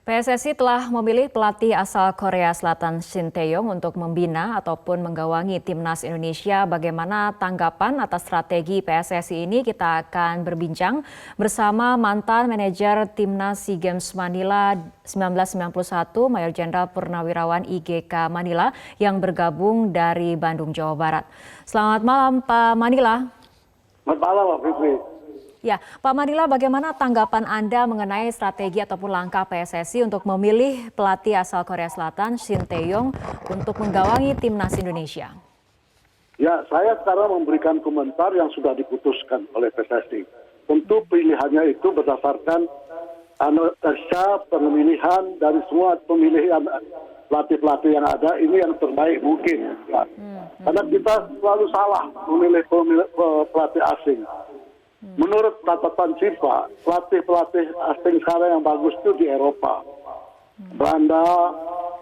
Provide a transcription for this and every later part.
PSSI telah memilih pelatih asal Korea Selatan Shin Tae-yong untuk membina ataupun menggawangi timnas Indonesia. Bagaimana tanggapan atas strategi PSSI ini? Kita akan berbincang bersama mantan manajer timnas SEA Games Manila 1991, Mayor Jenderal Purnawirawan IGK Manila yang bergabung dari Bandung, Jawa Barat. Selamat malam, Pak Manila. Selamat malam, Pak Fitri. Ya, Pak Manila, bagaimana tanggapan Anda mengenai strategi ataupun langkah PSSI untuk memilih pelatih asal Korea Selatan, Shin Tae-yong, untuk menggawangi timnas Indonesia? Ya, saya sekarang memberikan komentar yang sudah diputuskan oleh PSSI. Tentu pilihannya itu berdasarkan analisa pemilihan dari semua pemilihan pelatih-pelatih yang ada, ini yang terbaik mungkin. Karena kita selalu salah memilih pelatih asing. Menurut catatan FIFA, pelatih-pelatih asing sekarang yang bagus itu di Eropa. Belanda,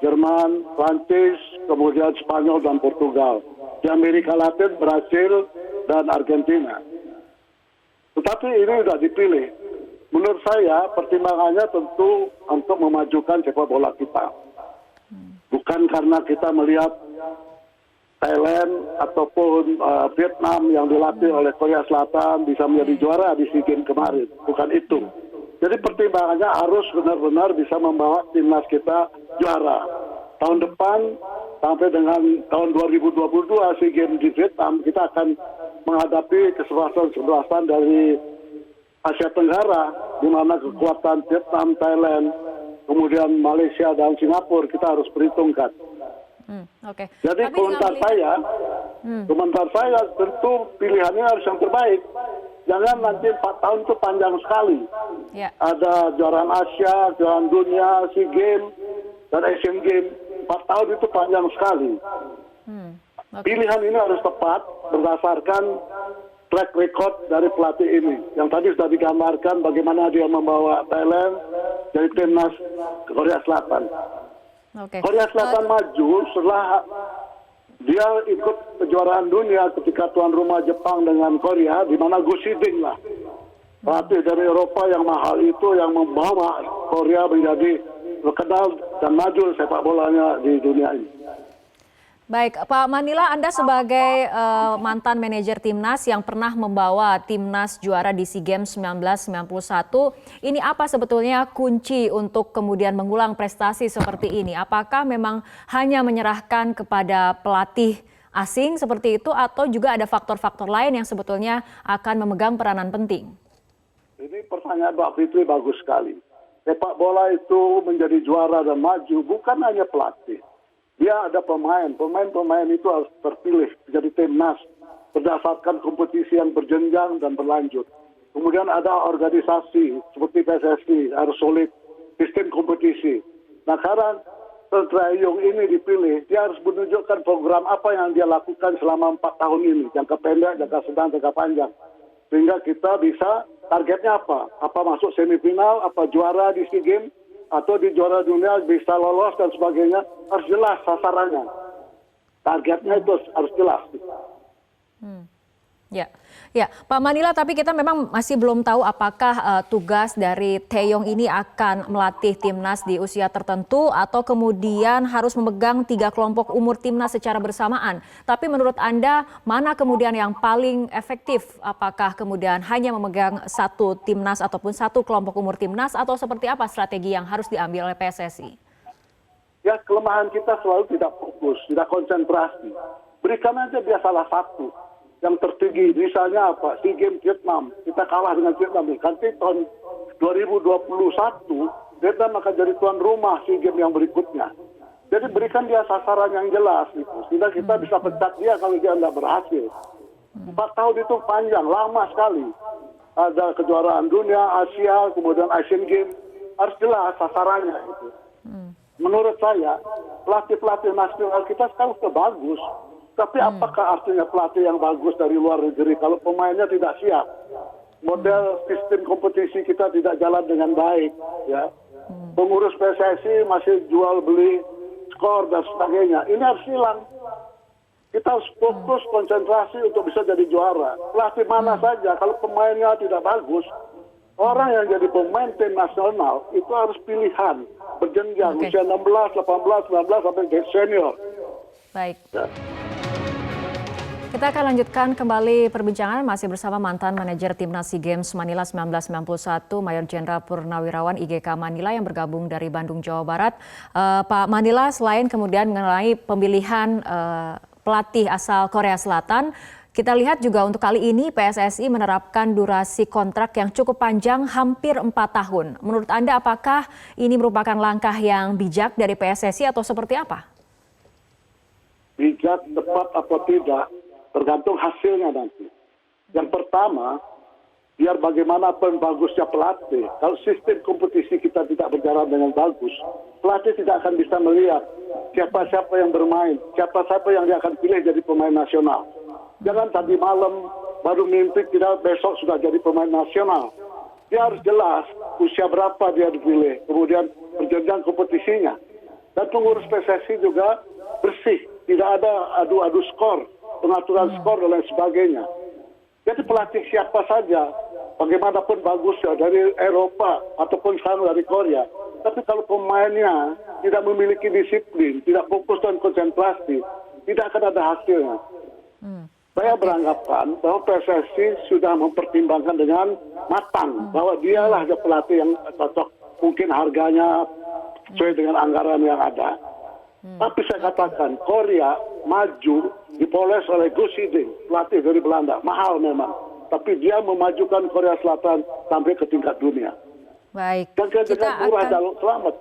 Jerman, Prancis, kemudian Spanyol dan Portugal. Di Amerika Latin, Brasil, dan Argentina. Tetapi ini sudah dipilih. Menurut saya, pertimbangannya tentu untuk memajukan sepak bola kita. Bukan karena kita melihat Thailand ataupun Vietnam yang dilatih oleh Korea Selatan bisa menjadi juara di SEA Games kemarin. Bukan itu. Jadi pertimbangannya harus benar-benar bisa membawa timnas kita juara. Tahun depan sampai dengan tahun 2022 SEA Games di Vietnam, kita akan menghadapi kesebelasan dari Asia Tenggara, di mana kekuatan Vietnam, Thailand, kemudian Malaysia dan Singapura kita harus perhitungkan. Oke. Jadi komentar saya tentu pilihannya harus yang terbaik. Jangan nanti 4 tahun itu panjang sekali. Ya. Ada kejuaraan Asia, kejuaraan dunia, SEA Games, dan Asian Games. 4 tahun itu panjang sekali. Pilihan ini harus tepat berdasarkan track record dari pelatih ini. Yang tadi sudah digambarkan bagaimana dia membawa Thailand dari timnas Korea Selatan. Korea Selatan maju setelah dia ikut kejuaraan dunia ketika tuan rumah Jepang dengan Korea, di mana Gus Hiddink lah pelatih dari Eropa yang mahal itu yang membawa Korea menjadi terkenal dan maju sepak bolanya di dunia ini. Baik, Pak Manila, Anda sebagai mantan manajer timnas yang pernah membawa timnas juara di SEA Games 1991, ini apa sebetulnya kunci untuk kemudian mengulang prestasi seperti ini? Apakah memang hanya menyerahkan kepada pelatih asing seperti itu atau juga ada faktor-faktor lain yang sebetulnya akan memegang peranan penting? Ini pertanyaan Mbak Fitri bagus sekali. Sepak bola itu menjadi juara dan maju bukan hanya pelatih. Dia ada pemain itu harus terpilih menjadi timnas berdasarkan kompetisi yang berjenjang dan berlanjut. Kemudian ada organisasi seperti PSSI harus solid, sistem kompetisi. Nah sekarang Tae-yong ini dipilih, dia harus menunjukkan program apa yang dia lakukan selama 4 tahun ini, jangka pendek, jangka sedang, jangka panjang. Sehingga kita bisa, targetnya apa? Apa masuk semifinal, apa juara di SEA Games, atau di juara dunia bisa lolos dan sebagainya, harus jelas sasarannya. Targetnya itu harus jelas. Ya, Pak Manila, tapi kita memang masih belum tahu apakah tugas dari Tae-yong ini akan melatih timnas di usia tertentu atau kemudian harus memegang 3 kelompok umur timnas secara bersamaan. Tapi menurut Anda, mana kemudian yang paling efektif? Apakah kemudian hanya memegang 1 timnas ataupun 1 kelompok umur timnas atau seperti apa strategi yang harus diambil oleh PSSI? Ya, kelemahan kita selalu tidak fokus, tidak konsentrasi. Berikan aja dia salah satu yang tertinggi, misalnya apa? SEA Games Vietnam, kita kalah dengan Vietnam. Nanti tahun 2021 Vietnam akan jadi tuan rumah SEA Games yang berikutnya. Jadi berikan dia sasaran yang jelas, gitu. Sehingga kita bisa pecat dia kalau dia tidak berhasil. 4 tahun itu panjang, lama sekali. Ada kejuaraan dunia, Asia, kemudian Asian Games, harus jelas sasarannya. Gitu. Menurut saya, pelatih-pelatih nasional kita sekarang sudah bagus. Tapi apakah artinya pelatih yang bagus dari luar negeri kalau pemainnya tidak siap? Model sistem kompetisi kita tidak jalan dengan baik. Ya. Pengurus PSSI masih jual beli skor dan sebagainya. Ini harus hilang. Kita harus fokus konsentrasi untuk bisa jadi juara. Pelatih mana saja kalau pemainnya tidak bagus, Orang yang jadi pemain tim nasional itu harus pilihan berjenjang Oke. usia 16, 18, 19 sampai ke senior. Baik. Ya. Kita akan lanjutkan kembali perbincangan masih bersama mantan manajer Timnas SEA Games Manila 1991, Mayor Jenderal Purnawirawan IGK Manila yang bergabung dari Bandung, Jawa Barat. Pak Manila, selain kemudian mengenai pemilihan pelatih asal Korea Selatan, kita lihat juga untuk kali ini PSSI menerapkan durasi kontrak yang cukup panjang, hampir 4 tahun. Menurut Anda apakah ini merupakan langkah yang bijak dari PSSI atau seperti apa? Bijak, tepat atau tidak, tergantung hasilnya nanti. Yang pertama, biar bagaimanapun bagusnya pelatih, kalau sistem kompetisi kita tidak berjalan dengan bagus, pelatih tidak akan bisa melihat siapa-siapa yang bermain, siapa-siapa yang dia akan pilih jadi pemain nasional. Jangan tadi malam baru mimpi tidak besok sudah jadi pemain nasional. Dia harus jelas usia berapa dia dipilih, kemudian berjenjang kompetisinya. Dan pengurus PSSI juga bersih, tidak ada adu-adu skor, pengaturan skor dan lain sebagainya. Jadi pelatih siapa saja, bagaimanapun bagusnya dari Eropa ataupun sekarang dari Korea, tapi kalau pemainnya tidak memiliki disiplin, tidak fokus dan konsentrasi, tidak akan ada hasilnya. Saya beranggapan bahwa PSSI sudah mempertimbangkan dengan matang bahwa dialah pelatih yang cocok, mungkin harganya sesuai dengan anggaran yang ada. Tapi saya katakan Korea maju dipoles oleh Gus Hiding, pelatih dari Belanda, mahal memang. Tapi dia memajukan Korea Selatan sampai ke tingkat dunia. Baik, Dan dengan murah dan selamat.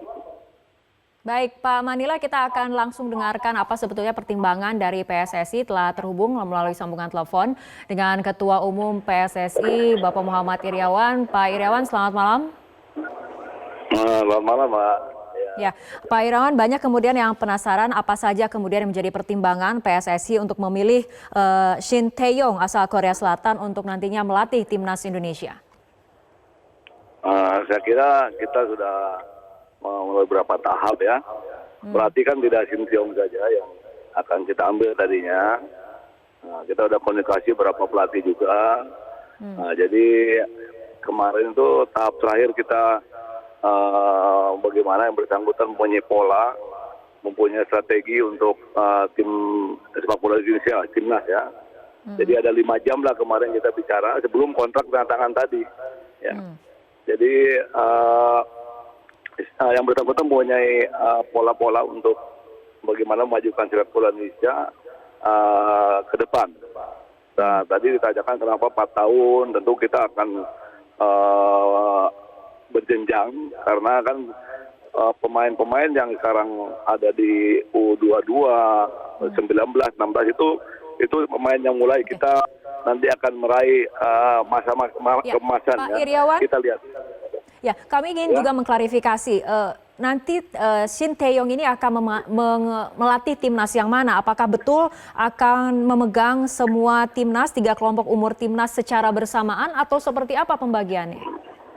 Baik, Pak Manila, kita akan langsung dengarkan apa sebetulnya pertimbangan dari PSSI. Telah terhubung melalui sambungan telepon dengan Ketua Umum PSSI, Bapak Muhammad Iryawan. Pak Iryawan, selamat malam. Selamat malam, Pak. Ya, Pak Iryawan, banyak kemudian yang penasaran apa saja kemudian yang menjadi pertimbangan PSSI untuk memilih Shin Tae-yong asal Korea Selatan untuk nantinya melatih timnas Indonesia. Saya kira kita sudah melalui beberapa tahap ya. Pelatih kan tidak Shin Tae-yong saja yang akan kita ambil tadinya. Kita udah komunikasi beberapa pelatih juga. Jadi kemarin itu tahap terakhir kita bagaimana yang bersangkutan mempunyai pola, mempunyai strategi untuk tim sepak bola Indonesia, timnas ya. Jadi ada 5 jam lah kemarin kita bicara sebelum kontrak tanda tangan tadi. Ya. Jadi yang bersangkutan mempunyai pola-pola untuk bagaimana memajukan sepak bola Indonesia ke depan. Nah, tadi ditanyakan kenapa 4 tahun, tentu kita akan berjenjang karena kan pemain-pemain yang sekarang ada di U22, 19, 16 itu pemain yang mulai kita nanti akan meraih masa-masa kemasan Pak ya. Iryawan. Kita lihat. Ya, kami ingin juga mengklarifikasi. Nanti Shin Tae-yong ini akan melatih timnas yang mana? Apakah betul akan memegang semua timnas, 3 kelompok umur timnas secara bersamaan atau seperti apa pembagiannya?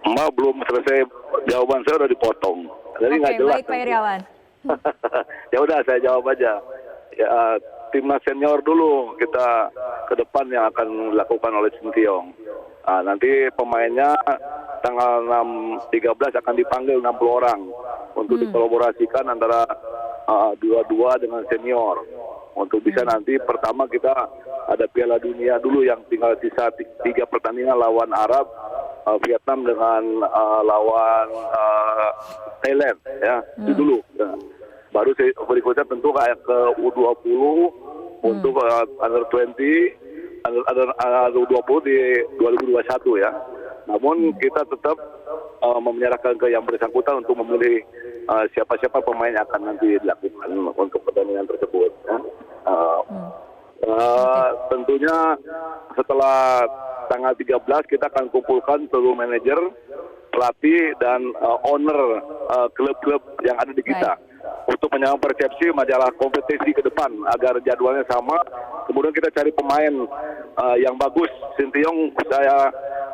Mbak belum selesai, jawaban saya udah dipotong. Jadi nggak jelas. Baik Pak Iryawan. Ya udah saya jawab aja. Ya, timnas senior dulu kita ke depan yang akan dilakukan oleh Shin Tae-yong. Nanti pemainnya tanggal 6-13 akan dipanggil 60 orang untuk dikolaborasikan antara 22 dengan senior. Untuk bisa nanti pertama kita ada Piala Dunia dulu yang tinggal sisa 3 pertandingan lawan Arab, Vietnam dengan lawan Thailand ya dulu. Ya. Baru berikutnya tentu kayak ke U20 untuk under 20. Ada U20 di 2021 ya. Namun kita tetap menyerahkan ke yang bersangkutan untuk memilih siapa-siapa pemain yang akan nanti dilakukan untuk pertandingan tersebut. Ya. Tentunya setelah tanggal 13 kita akan kumpulkan seluruh manajer, pelatih dan owner klub-klub yang ada di kita. Untuk menyamakan persepsi majalah kompetisi ke depan agar jadwalnya sama. Kemudian kita cari pemain yang bagus. Shin Tae-yong saya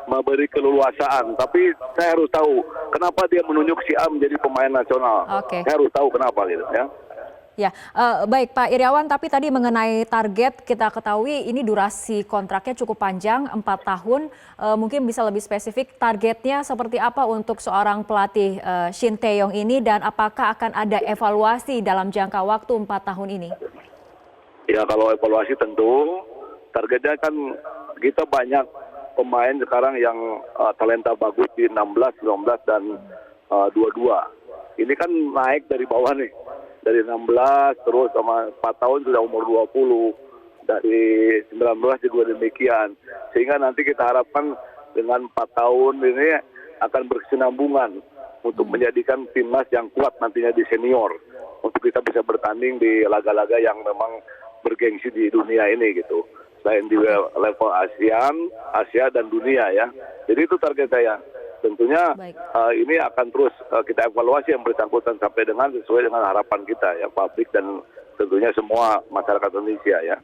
memberi keleluasaan, tapi saya harus tahu kenapa dia menunjuk si A menjadi pemain nasional. Saya harus tahu kenapa gitu ya. Ya, baik Pak Iriawan, tapi tadi mengenai target kita ketahui ini durasi kontraknya cukup panjang, 4 tahun. Mungkin bisa lebih spesifik targetnya seperti apa untuk seorang pelatih Shin Tae-yong ini dan apakah akan ada evaluasi dalam jangka waktu 4 tahun ini? Ya kalau evaluasi tentu targetnya kan kita banyak pemain sekarang yang talenta bagus di 16, 19 dan 22. Ini kan naik dari bawah nih. Dari 16 terus sama 4 tahun sudah umur 20. Dari 19 juga demikian. Sehingga nanti kita harapkan dengan 4 tahun ini akan berkesinambungan untuk menjadikan timnas yang kuat nantinya di senior. Untuk kita bisa bertanding di laga-laga yang memang bergengsi di dunia ini gitu. Selain di level ASEAN, Asia dan dunia ya. Jadi itu target saya. Tentunya ini akan terus kita evaluasi yang bersangkutan sampai dengan sesuai dengan harapan kita ya, publik dan tentunya semua masyarakat Indonesia ya.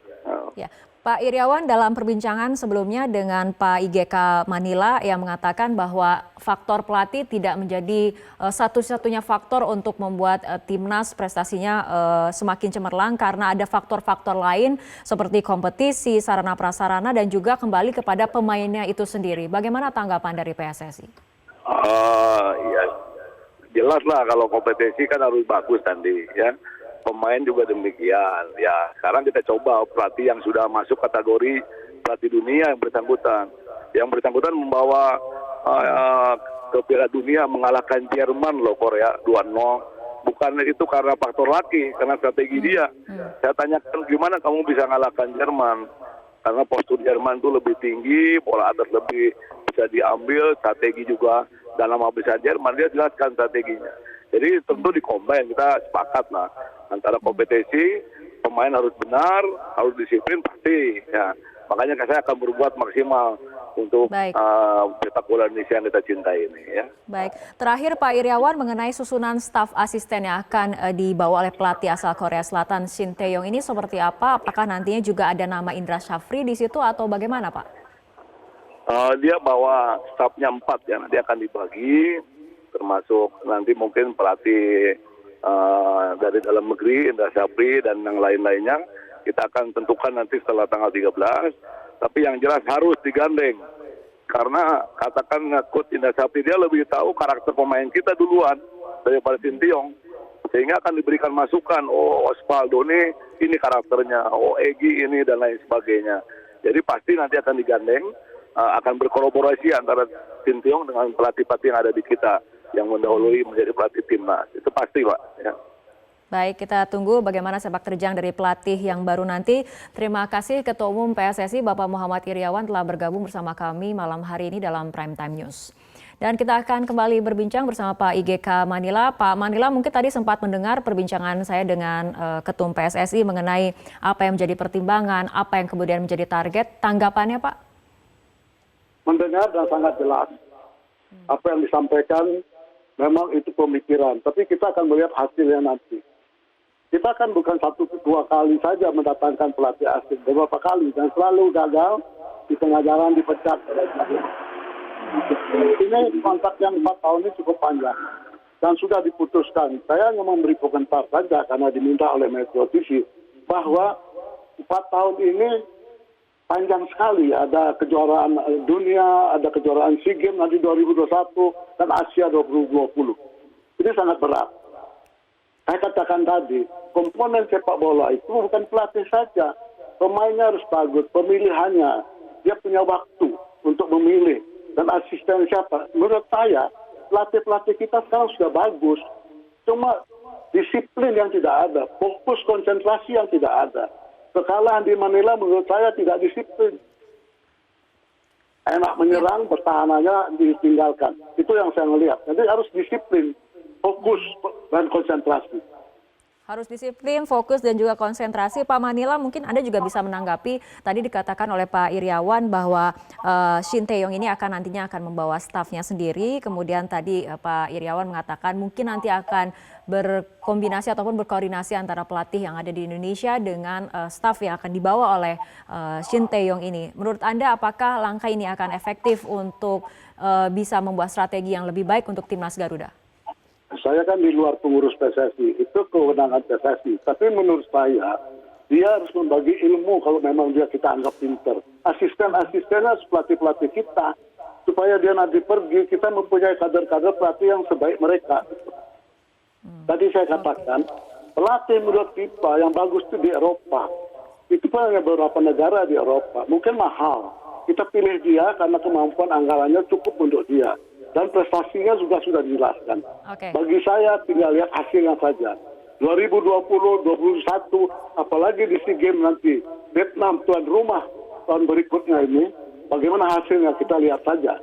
Ya, Pak Iriawan dalam perbincangan sebelumnya dengan Pak IGK Manila yang mengatakan bahwa faktor pelatih tidak menjadi satu-satunya faktor untuk membuat timnas prestasinya semakin cemerlang karena ada faktor-faktor lain seperti kompetisi, sarana prasarana dan juga kembali kepada pemainnya itu sendiri. Bagaimana tanggapan dari PSSI? Ya jelas lah kalau kompetisi kan harus bagus nanti ya. Pemain juga demikian. Ya sekarang kita coba pelatih yang sudah masuk kategori pelatih dunia yang bersangkutan. Yang bersangkutan membawa ke Piala Dunia mengalahkan Jerman loh, Korea 2-0. Bukan itu karena faktor laki, karena strategi dia. Saya tanyakan gimana kamu bisa mengalahkan Jerman? Karena postur Jerman itu lebih tinggi, bola atas lebih bisa diambil, strategi juga dalam besar Jerman dia jelaskan strateginya. Jadi tentu dikombin, kita sepakat lah antara kompetisi, pemain harus benar, harus disiplin pasti. Ya. Makanya saya akan berbuat maksimal untuk sepak bola Indonesia yang kita cintai ini. Ya. Baik, terakhir Pak Iriawan mengenai susunan staf asisten yang akan dibawa oleh pelatih asal Korea Selatan Shin Tae-yong ini seperti apa? Apakah nantinya juga ada nama Indra Syafri di situ atau bagaimana Pak? Dia bawa stafnya 4 ya, nanti akan dibagi, termasuk nanti mungkin pelatih dari dalam negeri, Indra Syafri dan yang lain-lainnya. Kita akan tentukan nanti setelah tanggal 13, tapi yang jelas harus digandeng. Karena katakan Coach Indra Syafri dia lebih tahu karakter pemain kita duluan daripada Shin Tae-yong. Sehingga akan diberikan masukan, oh Osvaldo ini karakternya, oh Egy ini dan lain sebagainya. Jadi pasti nanti akan digandeng, akan berkolaborasi antara Shin Tae-yong dengan pelatih-pelatih yang ada di kita yang mendahului menjadi pelatih timnas. Itu pasti Pak. Ya. Baik, kita tunggu bagaimana sepak terjang dari pelatih yang baru nanti. Terima kasih Ketua Umum PSSI Bapak Muhammad Iriawan telah bergabung bersama kami malam hari ini dalam Prime Time News. Dan kita akan kembali berbincang bersama Pak IGK Manila. Pak Manila mungkin tadi sempat mendengar perbincangan saya dengan Ketum PSSI mengenai apa yang menjadi pertimbangan, apa yang kemudian menjadi target. Tanggapannya Pak? Mendengar dan sangat jelas apa yang disampaikan memang itu pemikiran. Tapi kita akan melihat hasilnya nanti. Kita kan bukan 1-2 kali saja mendatangkan pelatih asing, beberapa kali dan selalu gagal, di tengah jalan dipecat. Ini kontrak yang 4 tahun ini cukup panjang dan sudah diputuskan. Saya hanya memberi komentar saja karena diminta oleh Metro TV bahwa 4 tahun ini panjang sekali. Ada kejuaraan dunia, ada kejuaraan SEA Games nanti 2021 dan Asia 2020. Ini sangat berat. Saya katakan tadi, komponen sepak bola itu bukan pelatih saja. Pemainnya harus bagus, pemilihannya. Dia punya waktu untuk memilih. Dan asisten siapa? Menurut saya, pelatih-pelatih kita sekarang sudah bagus. Cuma disiplin yang tidak ada, fokus konsentrasi yang tidak ada. Kekalahan di Manila menurut saya tidak disiplin. Enak menyerang, pertahanannya ditinggalkan. Itu yang saya melihat. Jadi harus disiplin. Fokus dan konsentrasi. Harus disiplin, fokus dan juga konsentrasi. Pak Manila mungkin Anda juga bisa menanggapi tadi dikatakan oleh Pak Iriawan bahwa Shin Tae-yong ini nantinya akan membawa stafnya sendiri. Kemudian tadi Pak Iriawan mengatakan mungkin nanti akan berkombinasi ataupun berkoordinasi antara pelatih yang ada di Indonesia dengan staf yang akan dibawa oleh Shin Tae-yong ini. Menurut Anda apakah langkah ini akan efektif untuk bisa membuat strategi yang lebih baik untuk timnas Garuda? Saya kan di luar pengurus PSSI, itu kewenangan PSSI. Tapi menurut saya, dia harus membagi ilmu kalau memang dia kita anggap pinter. Asisten-asistennya pelatih-pelatih kita, supaya dia nanti pergi, kita mempunyai kader-kader pelatih yang sebaik mereka. Tadi saya katakan, pelatih menurut FIFA yang bagus itu di Eropa. Itu pun hanya beberapa negara di Eropa. Mungkin mahal. Kita pilih dia karena kemampuan anggarannya cukup untuk dia. Dan prestasinya juga sudah dijelaskan. Bagi saya tinggal lihat hasilnya saja. 2020, 2021, apalagi di SEA Games nanti. Vietnam tuan rumah tahun berikutnya ini. Bagaimana hasilnya kita lihat saja.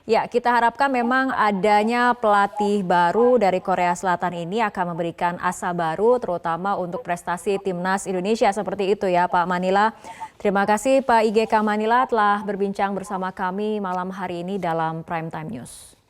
Ya, kita harapkan memang adanya pelatih baru dari Korea Selatan ini akan memberikan asa baru terutama untuk prestasi Timnas Indonesia seperti itu ya Pak Manila. Terima kasih Pak IGK Manila telah berbincang bersama kami malam hari ini dalam Prime Time News.